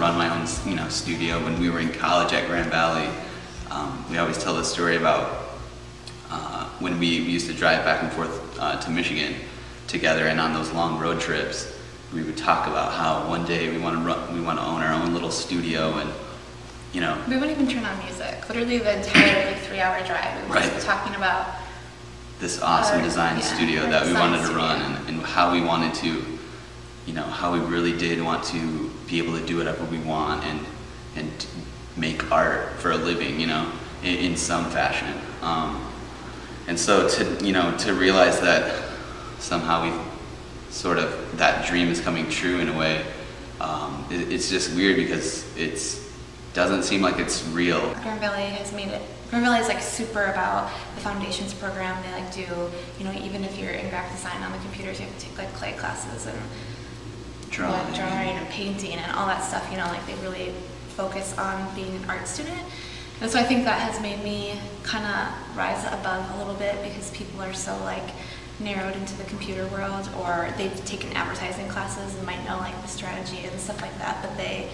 run my own, studio when we were in college at Grand Valley. We always tell the story about when we used to drive back and forth to Michigan together, and on those long road trips, we would talk about how one day we want to own our own little studio, and we wouldn't even turn on music. Literally the entire 3-hour drive, we would just be talking about this awesome design studio that we wanted to run, and how we wanted to, how we really did want to be able to do whatever we want and make art for a living, in some fashion. And so to realize that somehow that dream is coming true in a way, it's just weird because it doesn't seem like it's real. Grand Valley has made it. Grand Valley is like super about the foundations program. They do, even if you're in graphic design on the computers, you have to take like clay classes and drawing and painting and all that stuff. They really focus on being an art student. And so I think that has made me kind of rise above a little bit, because people are so narrowed into the computer world, or they've taken advertising classes and might know the strategy and stuff like that, but they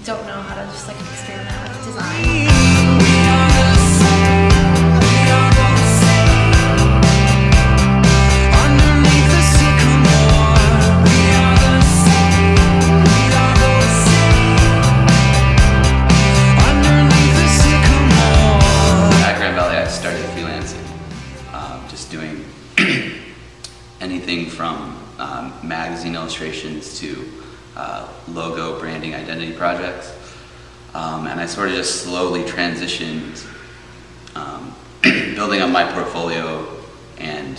don't know how to just experiment with design. Anything from magazine illustrations to logo, branding, identity projects. And I sort of just slowly transitioned, building up my portfolio and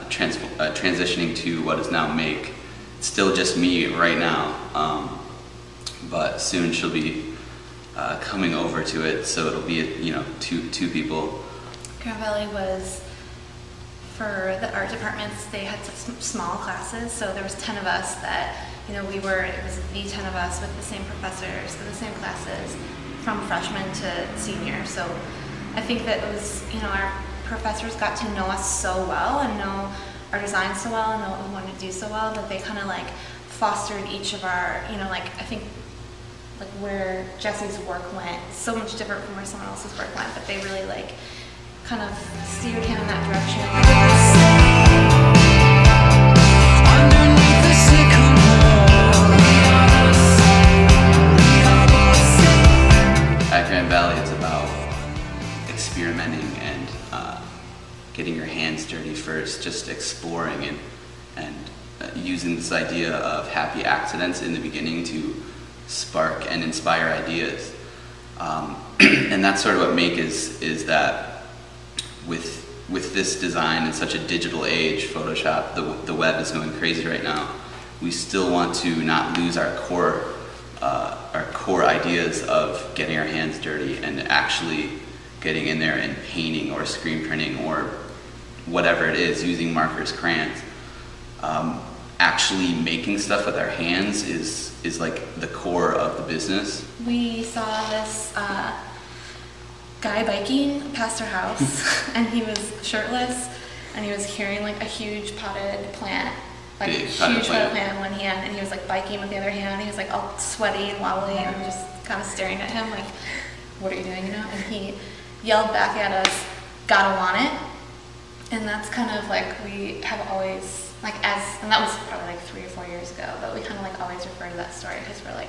transitioning to what is now Make. It's still just me right now, but soon she'll be coming over to it, so it'll be two people. Grand Valley was, for the art departments, they had some small classes, so there was 10 of us that, it was the 10 of us with the same professors, with the same classes, from freshman to senior. So I think that it was, our professors got to know us so well and know our design so well and know what we wanted to do so well, that they kind of fostered each of our, I think where Jesse's work went, so much different from where someone else's work went, but they really kind of steered him in that direction. At Grand Valley, it's about experimenting and getting your hands dirty first, just exploring and using this idea of happy accidents in the beginning to spark and inspire ideas. And that's sort of what Make is that with this design in such a digital age, Photoshop, the web is going crazy right now. We still want to not lose our core ideas of getting our hands dirty and actually getting in there and painting or screen printing or whatever it is, using markers, crayons. Actually making stuff with our hands is the core of the business. We saw this guy biking past our house, and he was shirtless, and he was carrying a huge potted plant, huge potted plant in one hand, and he was biking with the other hand. He was all sweaty and wobbly, and I'm just kind of staring at him what are you doing, And he yelled back at us, "Gotta want it." And that's kind of we have always and that was probably 3 or 4 years ago, but we kind of always refer to that story, because we're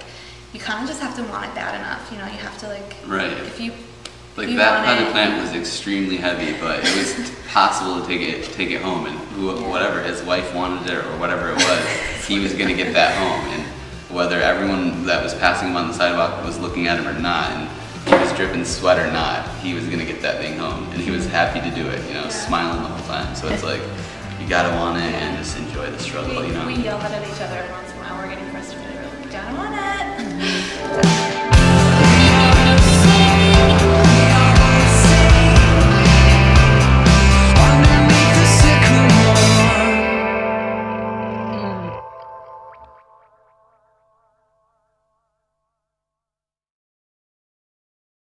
you kind of just have to want it bad enough, you have to right. If you that potted plant was extremely heavy, but it was possible to take it home, and whatever his wife wanted it or whatever it was, he was going to get that home, and whether everyone that was passing him on the sidewalk was looking at him or not, and he was dripping sweat or not, he was going to get that thing home, and he was happy to do it, smiling the whole time. So it's you gotta want it and just enjoy the struggle, We yell that at each other every once in a while. We're getting frustrated. We're gotta want it.